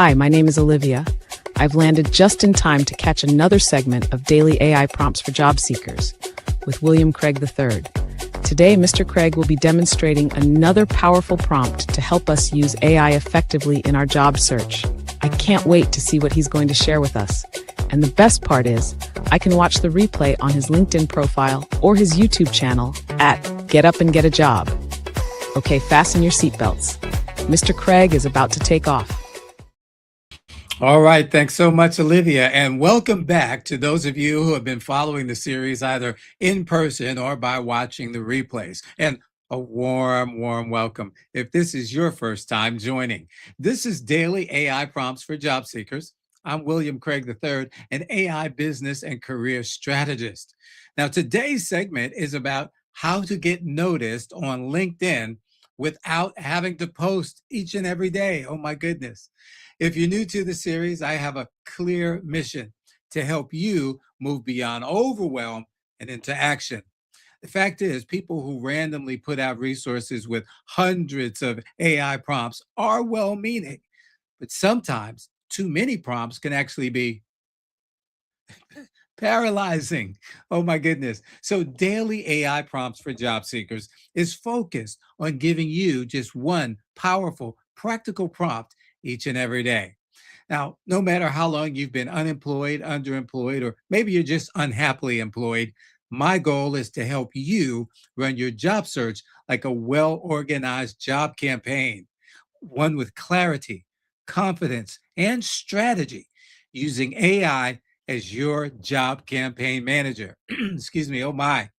Hi, my name is Olivia. I've landed just in time to catch another segment of Daily AI Prompts for Job Seekers with William Craig III. Today, Mr. Craig will be demonstrating another powerful prompt to help us use AI effectively in our job search. I can't wait to see what he's going to share with us. And the best part is, I can watch the replay on his LinkedIn profile or his YouTube channel at Get Up and Get a Job. Okay, fasten your seatbelts. Mr. Craig is about to take off. All right. Thanks so much, Olivia. And welcome back to those of you who have been following the series either in person or by watching the replays. And a warm welcome if this is your first time joining. This is Daily AI Prompts for Job Seekers. I'm William Craig III, an AI business and career strategist. Now, today's segment is about how to get noticed on LinkedIn without having to post each and every day. Oh, my goodness. If you're new to the series, I have a clear mission to help you move beyond overwhelm and into action. The fact is, people who randomly put out resources with hundreds of AI prompts are well-meaning, but sometimes too many prompts can actually be paralyzing. Oh my goodness. So Daily AI Prompts for Job Seekers is focused on giving you just one powerful, practical prompt each and every day. Now, no matter how long you've been unemployed, underemployed, or maybe you're just unhappily employed, my goal is to help you run your job search like a well-organized job campaign, one with clarity, confidence, and strategy, using AI as your job campaign manager. Excuse me, oh my.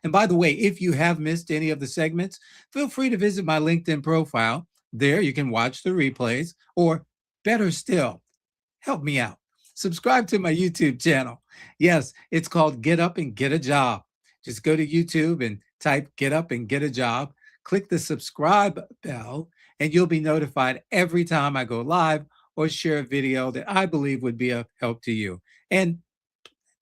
And by the way, if you have missed any of the segments, feel free to visit my LinkedIn profile. There you can watch the replays, or better still, help me out. Subscribe to my YouTube channel. Yes, it's called Get Up and Get a Job. Just go to YouTube and type Get Up and Get a Job. Click the subscribe bell, and you'll be notified every time I go live or share a video that I believe would be of help to you. And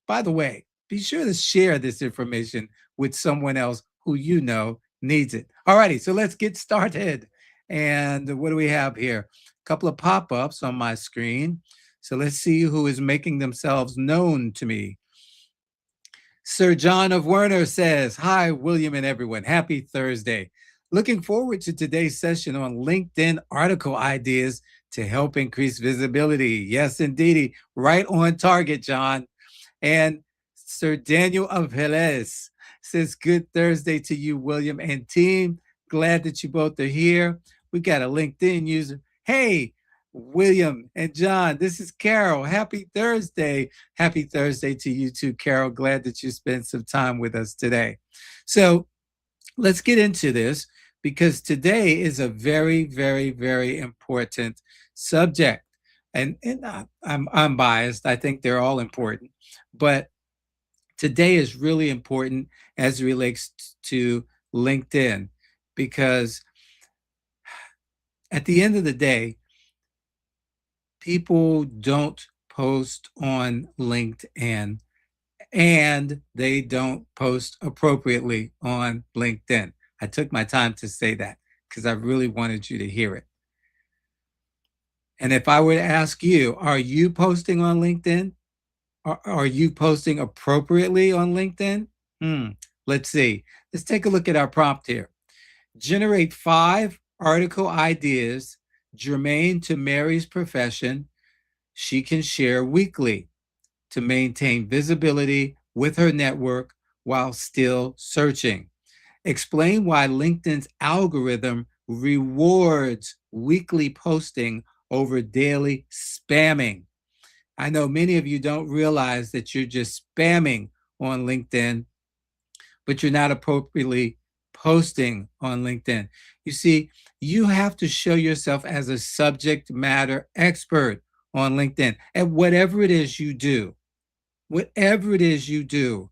by the way, be sure to share this information with someone else who you know needs it. All righty, so let's get started. And what do we have here? A couple of pop-ups on my screen. So let's see who is making themselves known to me. Sir John of Werner says, hi, William and everyone. Happy Thursday. Looking forward to today's session on LinkedIn article ideas to help increase visibility. Yes, indeedy. Right on target, John. And Sir Daniel of Velez says, good Thursday to you, William and team. Glad that you both are here. We got a LinkedIn user. Hey, William and John, this is Carol. Happy Thursday. Happy Thursday to you too, Carol. Glad that you spent some time with us today. So let's get into this, because today is a very, very, very important subject. And I'm biased. I think they're all important. But today is really important as it relates to LinkedIn, because at the end of the day, people don't post on LinkedIn, and they don't post appropriately on LinkedIn. I took my time to say that because I really wanted you to hear it. And if I were to ask you, are you posting on LinkedIn? Are you posting appropriately on LinkedIn? Let's see. Let's take a look at our prompt here. Generate 5 article ideas germane to Mary's profession she can share weekly to maintain visibility with her network while still searching. Explain why LinkedIn's algorithm rewards weekly posting over daily spamming. I know many of you don't realize that you're just spamming on LinkedIn, but you're not appropriately posting on LinkedIn. You see, you have to show yourself as a subject matter expert on LinkedIn at whatever it is you do. Whatever it is you do,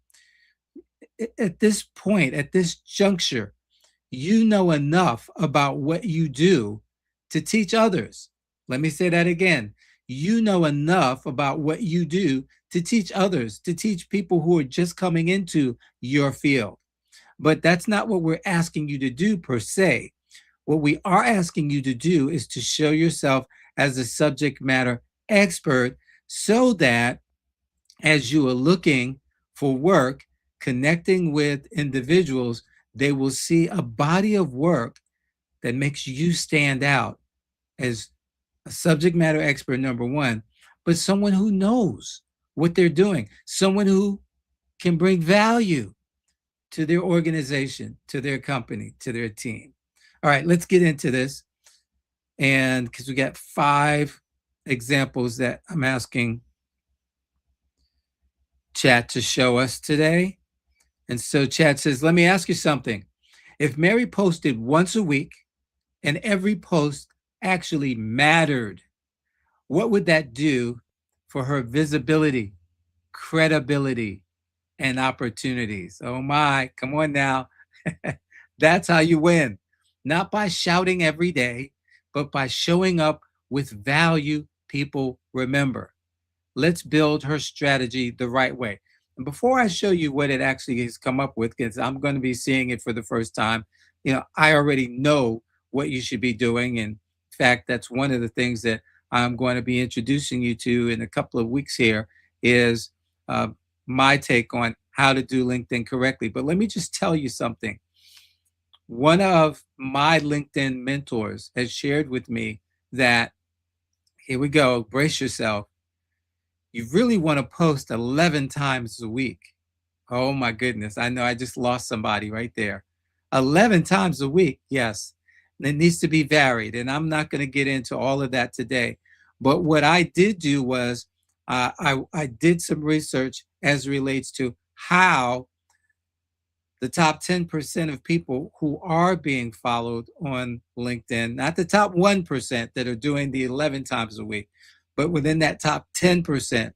at this point, at this juncture, you know enough about what you do to teach others. Let me say that again. You know enough about what you do to teach others, to teach people who are just coming into your field. But that's not what we're asking you to do per se. What we are asking you to do is to show yourself as a subject matter expert so that as you are looking for work, connecting with individuals, they will see a body of work that makes you stand out as a subject matter expert, number one, but someone who knows what they're doing, someone who can bring value to their organization, to their company, to their team. All right, let's get into this. And because we got 5 examples that I'm asking chat to show us today. And so chat says, let me ask you something. If Mary posted once a week and every post actually mattered, what would that do for her visibility, credibility, and opportunities? Oh my, come on now. That's how you win. Not by shouting every day, but by showing up with value people remember. Let's build her strategy the right way. And before I show you what it actually has come up with, because I'm going to be seeing it for the first time, I already know what you should be doing. And in fact, that's one of the things that I'm going to be introducing you to in a couple of weeks here is my take on how to do LinkedIn correctly. But let me just tell you something. One of my LinkedIn mentors has shared with me that, here we go, brace yourself. You really want to post 11 times a week. Oh my goodness. I know I just lost somebody right there. 11 times a week. Yes. It needs to be varied. And I'm not going to get into all of that today. But what I did do was I did some research as relates to how the top 10% of people who are being followed on LinkedIn, not the top 1% that are doing the 11 times a week, but within that top 10%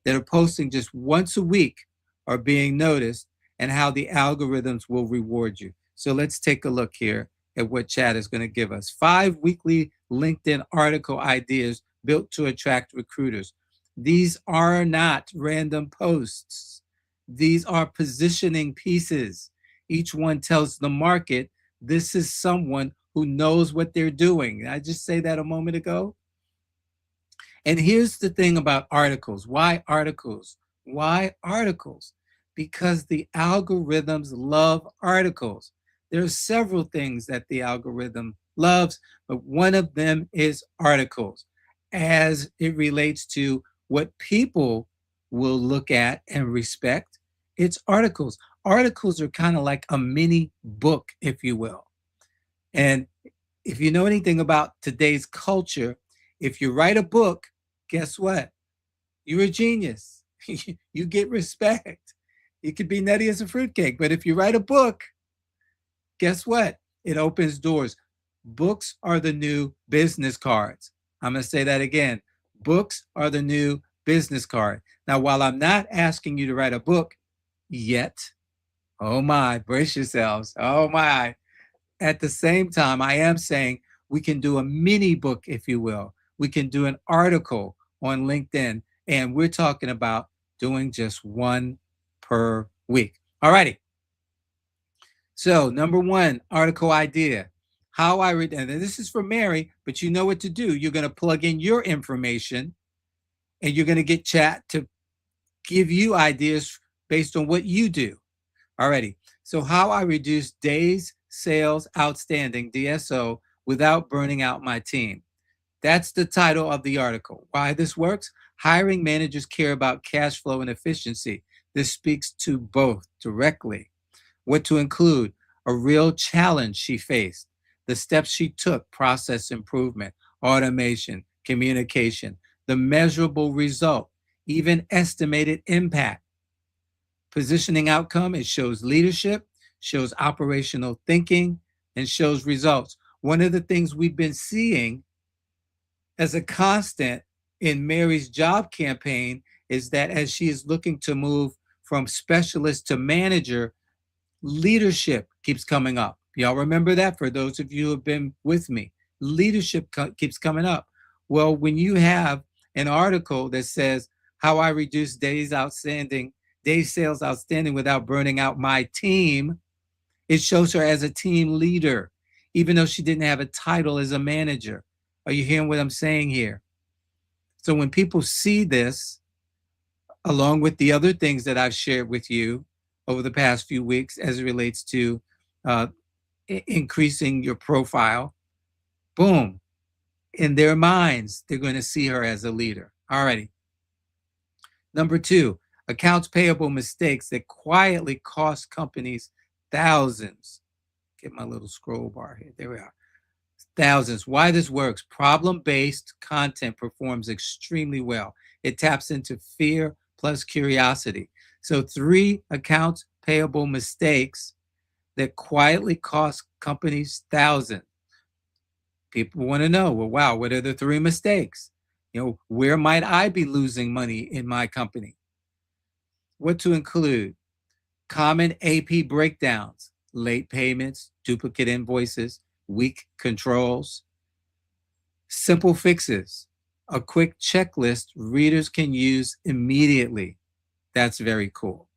that are posting just once a week are being noticed and how the algorithms will reward you. So let's take a look here at what chat is going to give us. 5 weekly LinkedIn article ideas built to attract recruiters. These are not random posts. These are positioning pieces. Each one tells the market this is someone who knows what they're doing. Did I just say that a moment ago? And here's the thing about articles. Why articles? Why articles? Because the algorithms love articles. There are several things that the algorithm loves, but one of them is articles as it relates to what people will look at and respect. It's articles. Articles are kind of like a mini book, if you will. And if you know anything about today's culture, if you write a book, guess what? You're a genius. You get respect. You could be nutty as a fruitcake, but if you write a book, guess what? It opens doors. Books are the new business cards. I'm going to say that again. Books are the new business card. Now, while I'm not asking you to write a book yet, oh my, brace yourselves. Oh my. At the same time, I am saying we can do a mini book, if you will. We can do an article on LinkedIn, and we're talking about doing just one per week. All righty. So number 1, article idea. How I read, and this is for Mary, but you know what to do. You're going to plug in your information, and you're going to get chat to give you ideas based on what you do. Alrighty. So how I reduce days sales outstanding, DSO, without burning out my team. That's the title of the article. Why this works? Hiring managers care about cash flow and efficiency. This speaks to both directly. What to include? A real challenge she faced, the steps she took, process improvement, automation, communication, the measurable result, even estimated impact. Positioning outcome, it shows leadership, shows operational thinking, and shows results. One of the things we've been seeing as a constant in Mary's job campaign is that as she is looking to move from specialist to manager, leadership keeps coming up. Y'all remember that? For those of you who have been with me, leadership keeps coming up. Well, when you have an article that says how I reduce days sales outstanding without burning out my team, it shows her as a team leader, even though she didn't have a title as a manager. Are you hearing what I'm saying here? So when people see this, along with the other things that I've shared with you over the past few weeks as it relates to uh, increasing your profile, boom, in their minds, they're going to see her as a leader. All righty. Number two, accounts payable mistakes that quietly cost companies thousands. Get my little scroll bar here. There we are. Thousands. Why this works. Problem-based content performs extremely well. It taps into fear plus curiosity. So 3 accounts payable mistakes that quietly cost companies thousands. People want to know, well, wow, what are the 3 mistakes? Where might I be losing money in my company? What to include? Common AP breakdowns, late payments, duplicate invoices, weak controls. Simple fixes, a quick checklist readers can use immediately. That's very cool.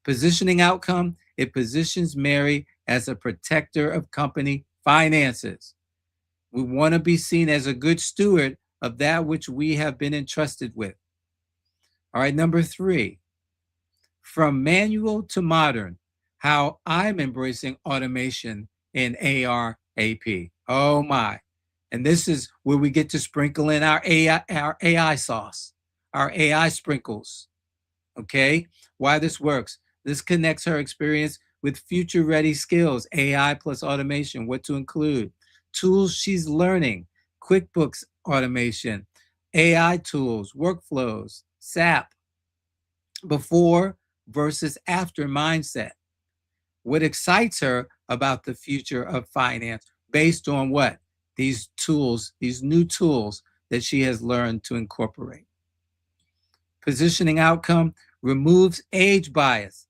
Positioning outcome, it positions Mary as a protector of company finances. We want to be seen as a good steward of that which we have been entrusted with. All right, number 3, from manual to modern, how I'm embracing automation in AR AP. Oh my. And this is where we get to sprinkle in our AI sauce, our AI sprinkles. Okay? Why this works. This connects her experience with future ready skills, AI plus automation, what to include, tools she's learning, QuickBooks automation, AI tools, workflows, SAP, before versus after mindset. What excites her about the future of finance based on what? These tools, these new tools that she has learned to incorporate. Positioning outcome removes age bias.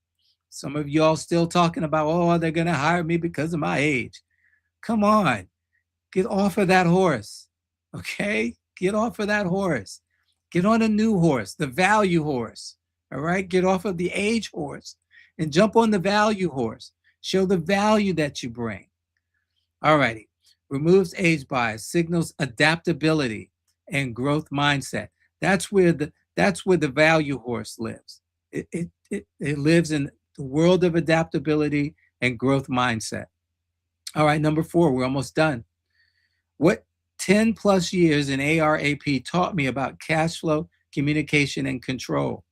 Some of y'all still talking about, oh, they're going to hire me because of my age. Come on, get off of that horse, okay? Get off of that horse. Get on a new horse, the value horse, all right? Get off of the age horse and jump on the value horse. Show the value that you bring. All righty. Removes age bias, signals adaptability and growth mindset. That's where the value horse lives. It lives in the world of adaptability and growth mindset. All right, number 4, we're almost done. What 10 plus years in ARAP taught me about cash flow, communication, and control.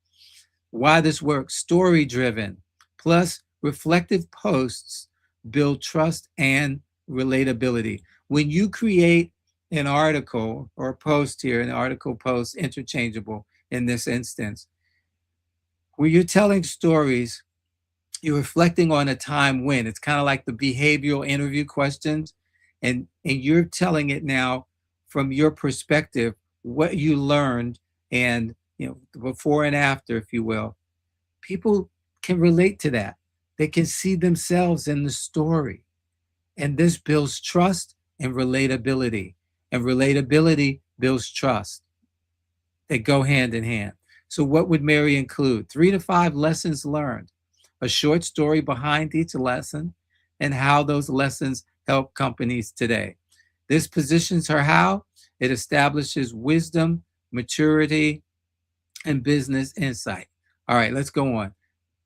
Why this works, story driven, plus reflective posts build trust and relatability. When you create an article or a post here, an article post, interchangeable in this instance, where you're telling stories, you're reflecting on a time when. It's kind of like the behavioral interview questions, and you're telling it now from your perspective, what you learned, and before and after, if you will. People can relate to that. They can see themselves in the story. And this builds trust and relatability. And relatability builds trust. They go hand in hand. So what would Mary include? 3 to 5 lessons learned, a short story behind each lesson, and how those lessons help companies today. This positions her how? It establishes wisdom, maturity, and business insight. All right, let's go on.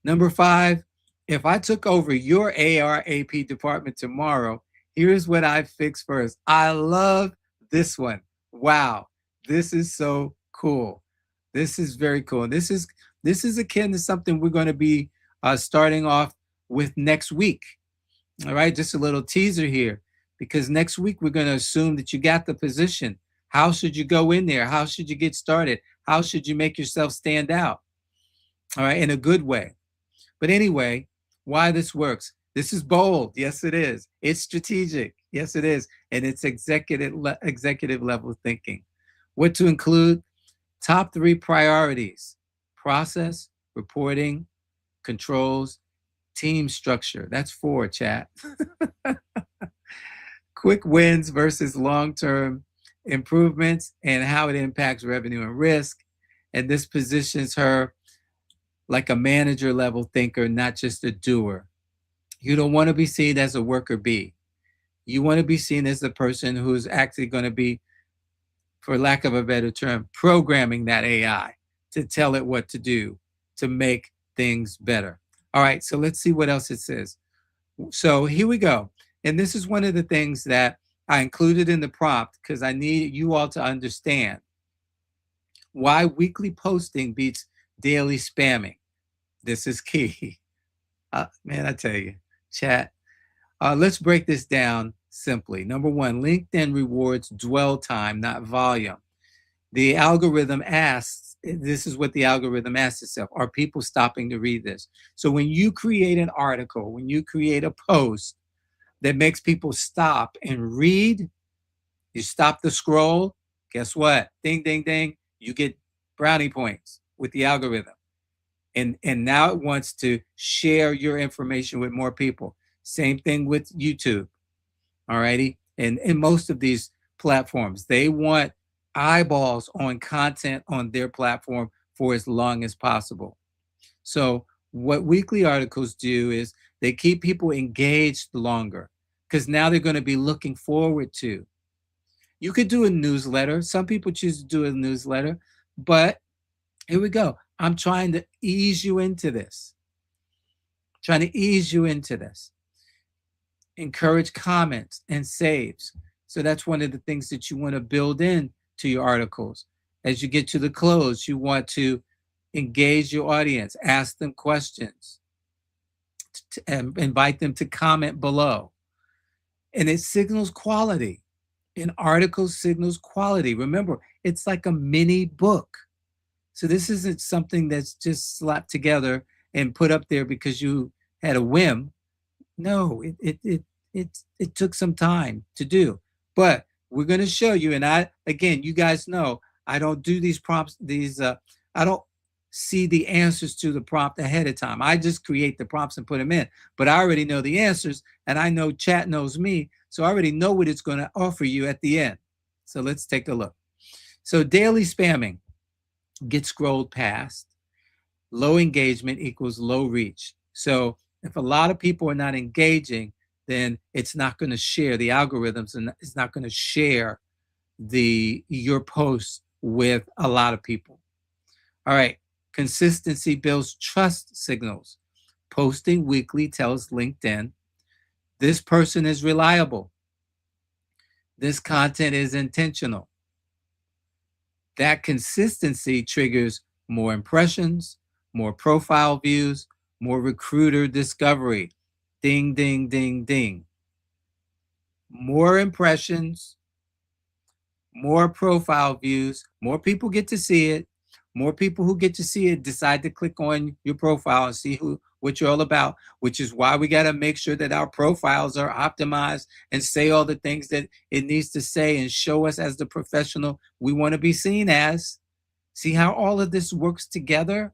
Number 5, if I took over your ARAP department tomorrow, here's what I'd fix first. I love this one. Wow, this is so cool. This is very cool. This is akin to something we're going to be starting off with next week. All right, just a little teaser here, because next week we're going to assume that you got the position. How should you go in there? How should you get started? How should you make yourself stand out? All right, in a good way. But anyway, why this works. This is bold. Yes, it is. It's strategic. Yes, it is. And it's executive level thinking. What to include? Top 3 priorities: process, reporting, controls, team structure. That's 4, chat. Quick wins versus long-term improvements and how it impacts revenue and risk. And this positions her like a manager level thinker, not just a doer. You don't want to be seen as a worker bee. You want to be seen as the person who's actually going to be for lack of a better term, programming that AI to tell it what to do to make things better. All right, so let's see what else it says. So here we go. And this is one of the things that I included in the prompt because I need you all to understand why weekly posting beats daily spamming. This is key. Man, I tell you, chat. Let's break this down simply. Number one, LinkedIn rewards dwell time, not volume. The algorithm asks, this is what the algorithm asks itself, are people stopping to read this? So when you create an article, when you create a post that makes people stop and read, you stop the scroll, guess what? Ding, ding, ding, you get brownie points with the algorithm. And now it wants to share your information with more people. Same thing with YouTube, all righty? And in most of these platforms, they want eyeballs on content on their platform for as long as possible. So what weekly articles do is they keep people engaged longer because now they're going to be looking forward to. You could do a newsletter. Some people choose to do a newsletter, but here we go. I'm trying to ease you into this. Encourage comments and saves. So that's one of the things that you want to build in to your articles. As you get to the close, you want to engage your audience, ask them questions, and invite them to comment below. And it signals quality. An article signals quality. Remember, it's like a mini book. So this isn't something that's just slapped together and put up there because you had a whim. No, it took some time to do. But we're going to show you, and again, you guys know, I don't do these prompts, I don't see the answers to the prompt ahead of time. I just create the prompts and put them in. But I already know the answers, and I know chat knows me, so I already know what it's going to offer you at the end. So let's take a look. So daily spamming. Get scrolled past. Low engagement equals low reach. So if a lot of people are not engaging, then it's not going to share the algorithms, and it's not going to share your posts with a lot of people. All right. Consistency builds trust signals. Posting weekly tells LinkedIn, this person is reliable. This content is intentional. That consistency triggers more impressions, more profile views, more recruiter discovery. Ding, ding, ding, ding. More impressions, more profile views, more people get to see it. More people who get to see it decide to click on your profile and see what you're all about, which is why we got to make sure that our profiles are optimized and say all the things that it needs to say and show us as the professional we want to be seen as. See how all of this works together?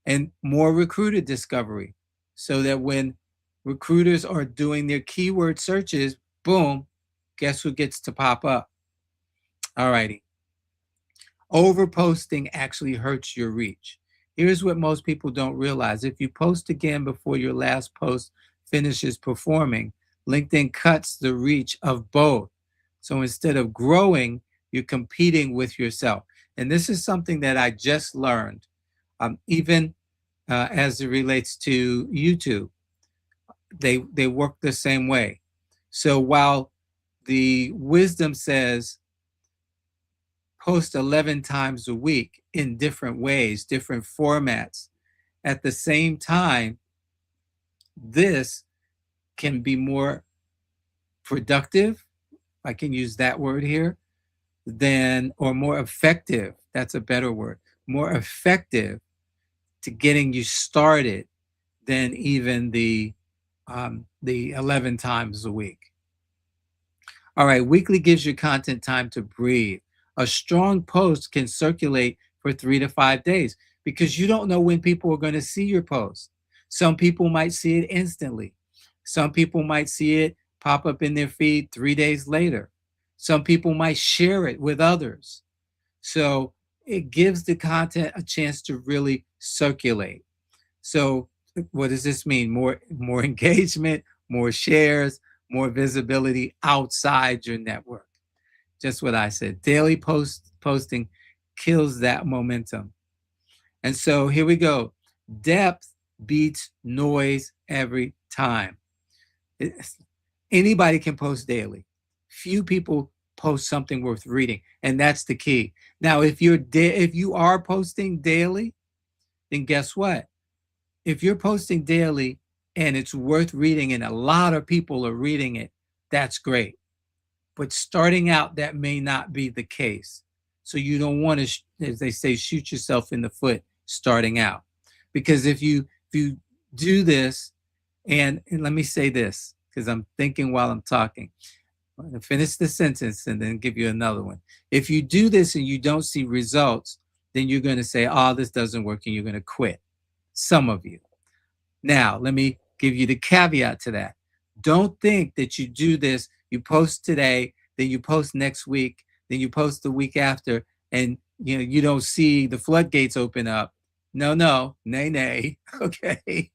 And more recruiter discovery, so that when recruiters are doing their keyword searches, boom, guess who gets to pop up? All righty. Overposting actually hurts your reach. Here's what most people don't realize. If you post again before your last post finishes performing, LinkedIn cuts the reach of both. So instead of growing, you're competing with yourself. And this is something that I just learned, even as it relates to YouTube. They work the same way. So while the wisdom says post 11 times a week in different ways, different formats, at the same time, this can be more productive, if I can use that word here, or more effective, that's a better word, more effective to getting you started than even the 11 times a week. All right, weekly gives your content time to breathe. A strong post can circulate for 3 to 5 days because you don't know when people are going to see your post. Some people might see it instantly. Some people might see it pop up in their feed 3 days later. Some people might share it with others. So it gives the content a chance to really circulate. So what does this mean? More engagement, more shares, more visibility outside your network. Just what I said. Daily posting kills that momentum. And so here we go. Depth beats noise every time. Anybody can post daily. Few people post something worth reading, and that's the key. Now, if you are posting daily, then guess what? If you're posting daily and it's worth reading and a lot of people are reading it, that's great. But starting out, that may not be the case. So you don't want to, as they say, shoot yourself in the foot starting out. Because if you do this, and let me say this, because I'm thinking while I'm talking. I'm going to finish the sentence and then give you another one. If you do this and you don't see results, then you're going to say, oh, this doesn't work, and you're going to quit. Some of you. Now, let me give you the caveat to that. Don't think that you do this, you post today, then you post next week, then you post the week after, and you don't see the floodgates open up. No, nay. Okay.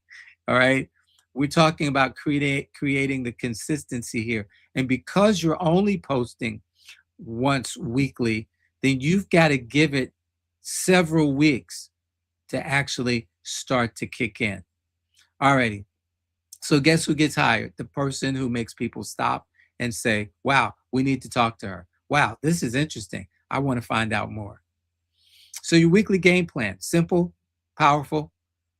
All right. We're talking about creating the consistency here. And because you're only posting once weekly, then you've got to give it several weeks to actually start to kick in. Alrighty. So guess who gets hired? The person who makes people stop and say, wow, we need to talk to her. Wow, this is interesting. I want to find out more. So your weekly game plan, simple, powerful,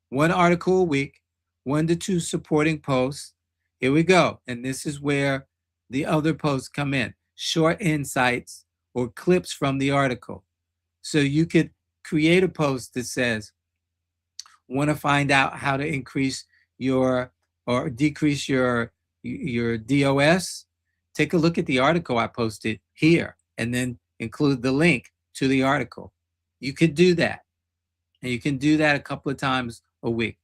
1 article a week, 1 to 2 supporting posts. Here we go. And this is where the other posts come in. Short insights or clips from the article. So you could create a post that says, want to find out how to increase your or decrease your DOS? Take a look at the article I posted here and then include the link to the article. You could do that. And you can do that a couple of times a week.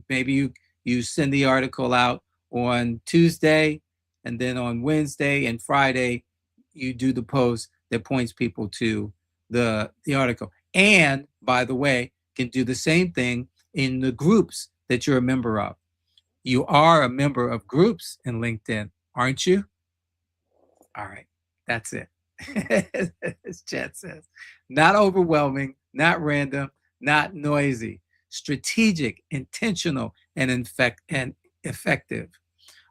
Maybe you send the article out on Tuesday, and then on Wednesday and Friday, you do the post that points people to the article. And by the way, can do the same thing in the groups that you're a member of. You are a member of groups in LinkedIn, aren't you? All right, that's it. As Chat says, not overwhelming, not random, not noisy, strategic, intentional, and effective.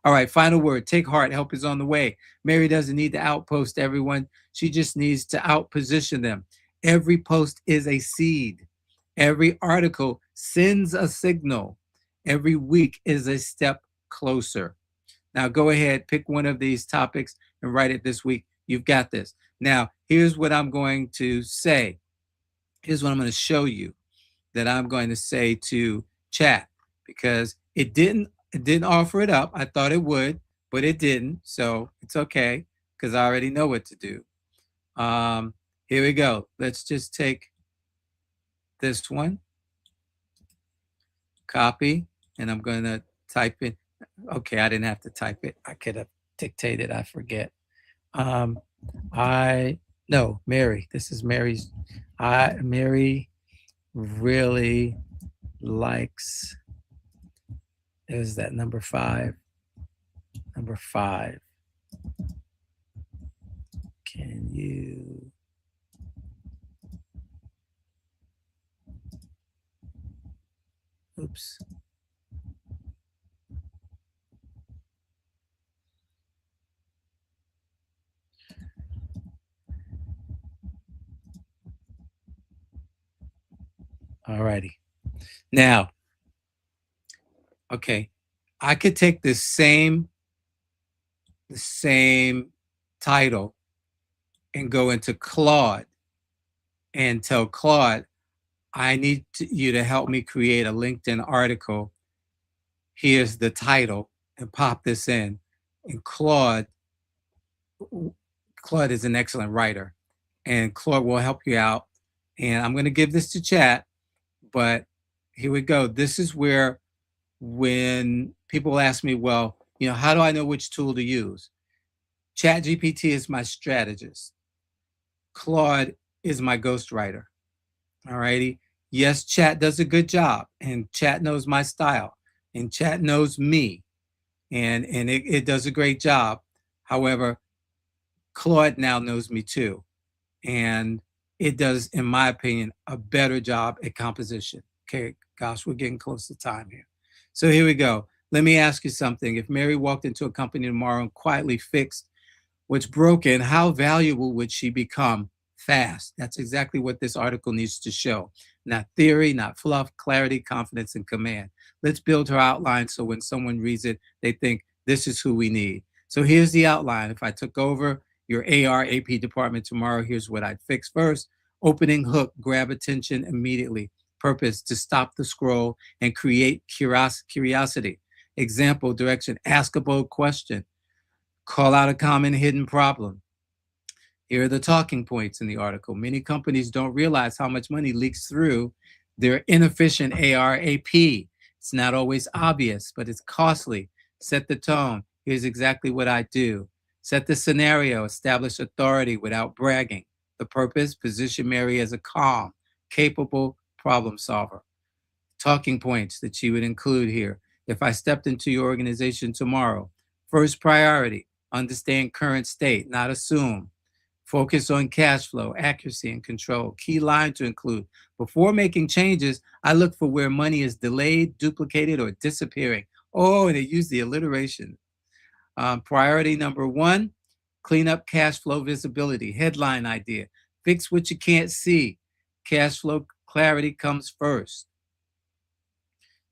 All right, final word. Take heart. Help is on the way. Mary doesn't need to outpost everyone. She just needs to outposition them. Every post is a seed. Every article sends a signal. Every week is a step closer. Now go ahead, pick one of these topics and write it this week. You've got this. Now, here's what I'm going to say. Here's what I'm going to show you that I'm going to say to chat, because it didn't offer it up. I thought it would, but it didn't. So it's okay, because I already know what to do. Here we go. Let's just take this one, copy, and I'm going to type it. Okay, I didn't have to type it. I could have dictated. I forget. Mary. This is Mary's. Mary really likes. Is that number 5? Number 5. Can you? Oops. All righty. Now, okay, I could take the same title and go into Claude and tell Claude, I need you to help me create a LinkedIn article. Here's the title, and pop this in. And Claude is an excellent writer, and Claude will help you out. And I'm going to give this to chat, but here we go. This is where, when people ask me, well, how do I know which tool to use? ChatGPT is my strategist. Claude is my ghostwriter. All righty. Yes, Chat does a good job, and Chat knows my style, and Chat knows me, and it does a great job. However, Claude now knows me too. And it does, in my opinion, a better job at composition. Okay, gosh, we're getting close to time here. So here we go. Let me ask you something. If Mary walked into a company tomorrow and quietly fixed what's broken, how valuable would she become fast? That's exactly what this article needs to show. Not theory, not fluff, clarity, confidence, and command. Let's build her outline so when someone reads it, they think this is who we need. So here's the outline. If I took over your AR AP department tomorrow, here's what I'd fix first. Opening hook, grab attention immediately. Purpose, to stop the scroll and create curiosity. Example, direction, ask a bold question. Call out a common hidden problem. Here are the talking points in the article. Many companies don't realize how much money leaks through their inefficient ARAP. It's not always obvious, but it's costly. Set the tone. Here's exactly what I do. Set the scenario. Establish authority without bragging. The purpose, position Mary as a calm, capable problem solver. Talking points that she would include here. If I stepped into your organization tomorrow, first priority, understand current state, not assume. Focus on cash flow, accuracy, and control. Key line to include. Before making changes, I look for where money is delayed, duplicated, or disappearing. Oh, and they use the alliteration. Priority number 1, clean up cash flow visibility. Headline idea. Fix what you can't see. Cash flow clarity comes first.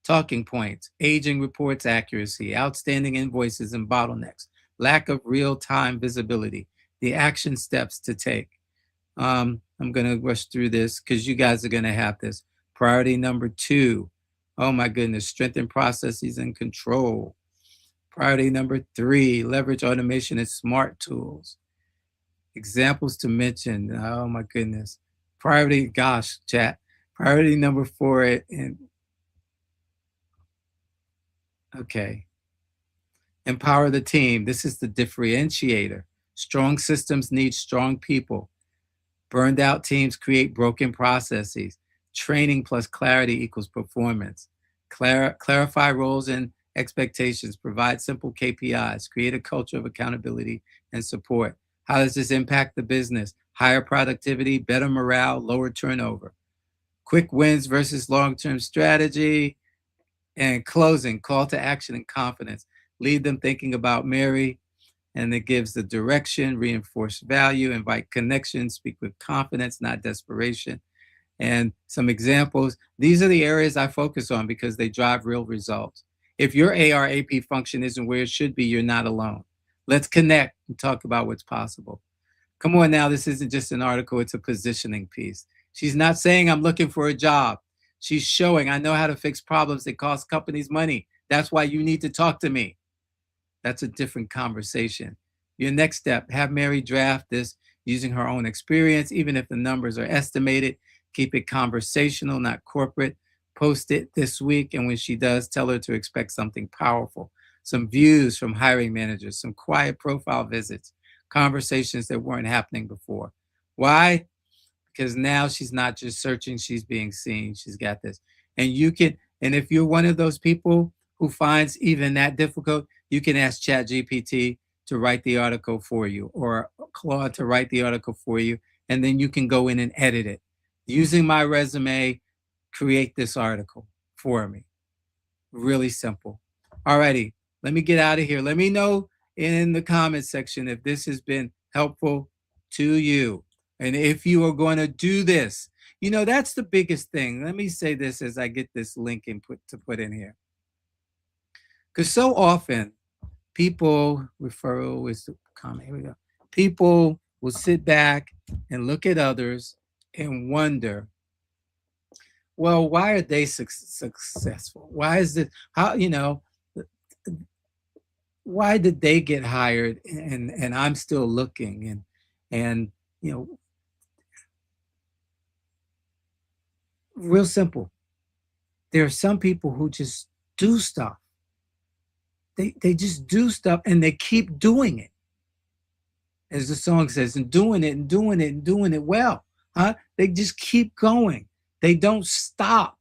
Talking points, aging reports accuracy, outstanding invoices and bottlenecks, lack of real-time visibility, the action steps to take. I'm going to rush through this because you guys are going to have this. Priority number 2, oh my goodness, strengthen processes and control. Priority number 3, leverage automation and smart tools. Examples to mention, oh my goodness. Priority, gosh, chat. Priority number 4, and okay. Empower the team. This is the differentiator. Strong systems need strong people. Burned out teams create broken processes. Training plus clarity equals performance. Clarify roles and expectations. Provide simple KPIs. Create a culture of accountability and support. How does this impact the business? Higher productivity, better morale, lower turnover. Quick wins versus long-term strategy. And closing, call to action and confidence. Lead them thinking about Mary, and it gives the direction, reinforce value, invite connection, speak with confidence, not desperation. And some examples. These are the areas I focus on because they drive real results. If your ARAP function isn't where it should be, you're not alone. Let's connect and talk about what's possible. Come on now, this isn't just an article, it's a positioning piece. She's not saying I'm looking for a job. She's showing I know how to fix problems that cost companies money. That's why you need to talk to me. That's a different conversation. Your next step, have Mary draft this using her own experience, even if the numbers are estimated. Keep it conversational, not corporate. Post it this week, and when she does, tell her to expect something powerful. Some views from hiring managers, some quiet profile visits, conversations that weren't happening before. Why? Because now she's not just searching, she's being seen. She's got this. And you can, and if you're one of those people who finds even that difficult, you can ask ChatGPT to write the article for you, or Claude to write the article for you, and then you can go in and edit it. Using my resume, create this article for me. Really simple. Alrighty, let me get out of here. Let me know in the comments section if this has been helpful to you. And if you are going to do this, you know, that's the biggest thing. Let me say this as I get this link and put in here. Because so often people, referral is the comment, here we go. People will sit back and look at others and wonder, well, why are they successful? Why is it, how, you know, why did they get hired and I'm still looking? And you know, real simple. There are some people who just do stuff. They just do stuff and they keep doing it. As the song says, and doing it and doing it and doing it well. Huh? They just keep going. They don't stop.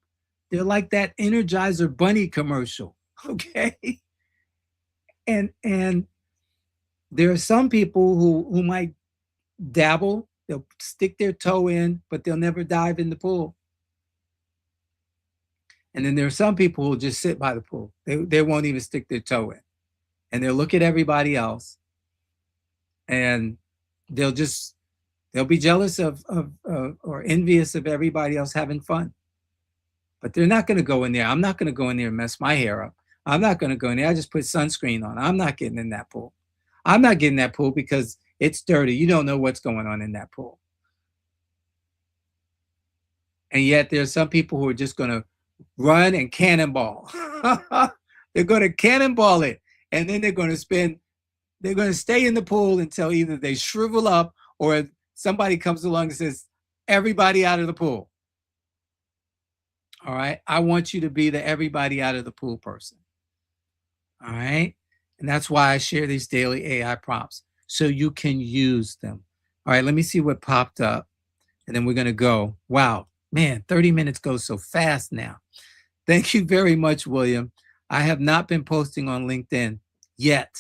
They're like that Energizer Bunny commercial. Okay. And there are some people who might dabble, they'll stick their toe in, but they'll never dive in the pool. And then there are some people who will just sit by the pool. They won't even stick their toe in. And they'll look at everybody else, and they'll be jealous of or envious of everybody else having fun. But they're not going to go in there. I'm not going to go in there and mess my hair up. I'm not going to go in there. I just put sunscreen on. I'm not getting in that pool. I'm not getting that pool because it's dirty. You don't know what's going on in that pool. And yet there's some people who are just going to run and cannonball. They're going to cannonball it. And then they're going to stay in the pool until either they shrivel up or somebody comes along and says, everybody out of the pool. All right. I want you to be the everybody out of the pool person. All right. And that's why I share these daily AI prompts so you can use them. All right. Let me see what popped up. And then we're going to go. Wow, man, 30 minutes goes so fast now. Thank you very much, William. I have not been posting on LinkedIn yet.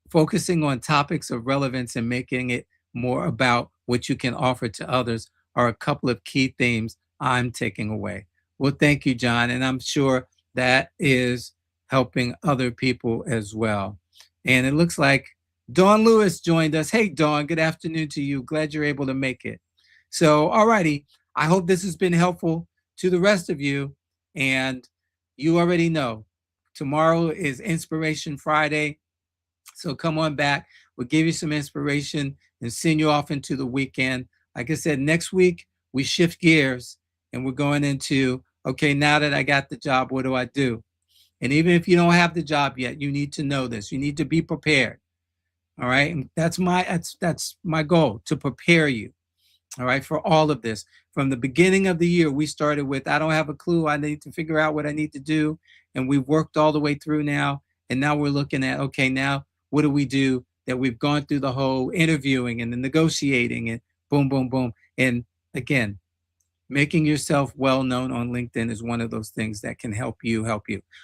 Focusing on topics of relevance and making it more about what you can offer to others are a couple of key themes I'm taking away. Well, thank you, John. And I'm sure that is helping other people as well. And it looks like Dawn Lewis joined us. Hey, Dawn, good afternoon to you. Glad you're able to make it. So, all righty. I hope this has been helpful to the rest of you. And you already know, tomorrow is Inspiration Friday. So come on back. We'll give you some inspiration and send you off into the weekend. Like I said, next week, we shift gears and we're going into, okay, now that I got the job, what do I do? And even if you don't have the job yet, you need to know this. You need to be prepared. All right. And that's my goal, to prepare you. All right. For all of this. From the beginning of the year, we started with, I don't have a clue. I need to figure out what I need to do. And we've worked all the way through now. And now we're looking at, okay, now what do we do that we've gone through the whole interviewing and the negotiating and boom, boom, boom. And again, making yourself well-known on LinkedIn is one of those things that can help you.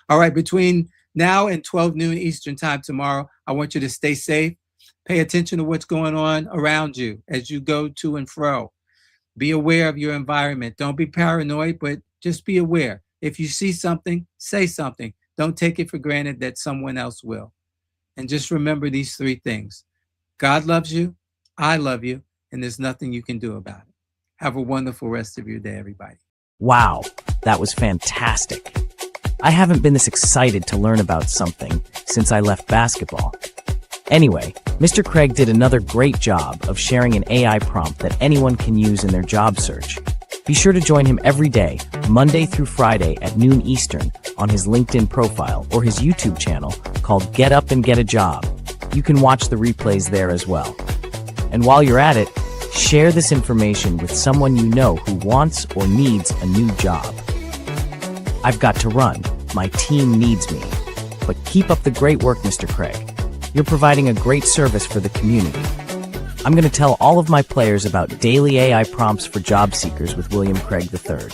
All right, between now and 12 noon Eastern time tomorrow, I want you to stay safe. Pay attention to what's going on around you as you go to and fro. Be aware of your environment. Don't be paranoid, but just be aware. If you see something, say something. Don't take it for granted that someone else will. And just remember these three things. God loves you, I love you, and there's nothing you can do about it. Have a wonderful rest of your day, everybody. Wow, that was fantastic. I haven't been this excited to learn about something since I left basketball. Anyway, Mr. Craig did another great job of sharing an AI prompt that anyone can use in their job search. Be sure to join him every day, Monday through Friday at noon Eastern, on his LinkedIn profile or his YouTube channel called Get Up and Get a Job. You can watch the replays there as well. And while you're at it, share this information with someone you know who wants or needs a new job. I've got to run. My team needs me. But keep up the great work, Mr. Craig. You're providing a great service for the community. I'm going to tell all of my players about daily AI prompts for job seekers with William Craig III.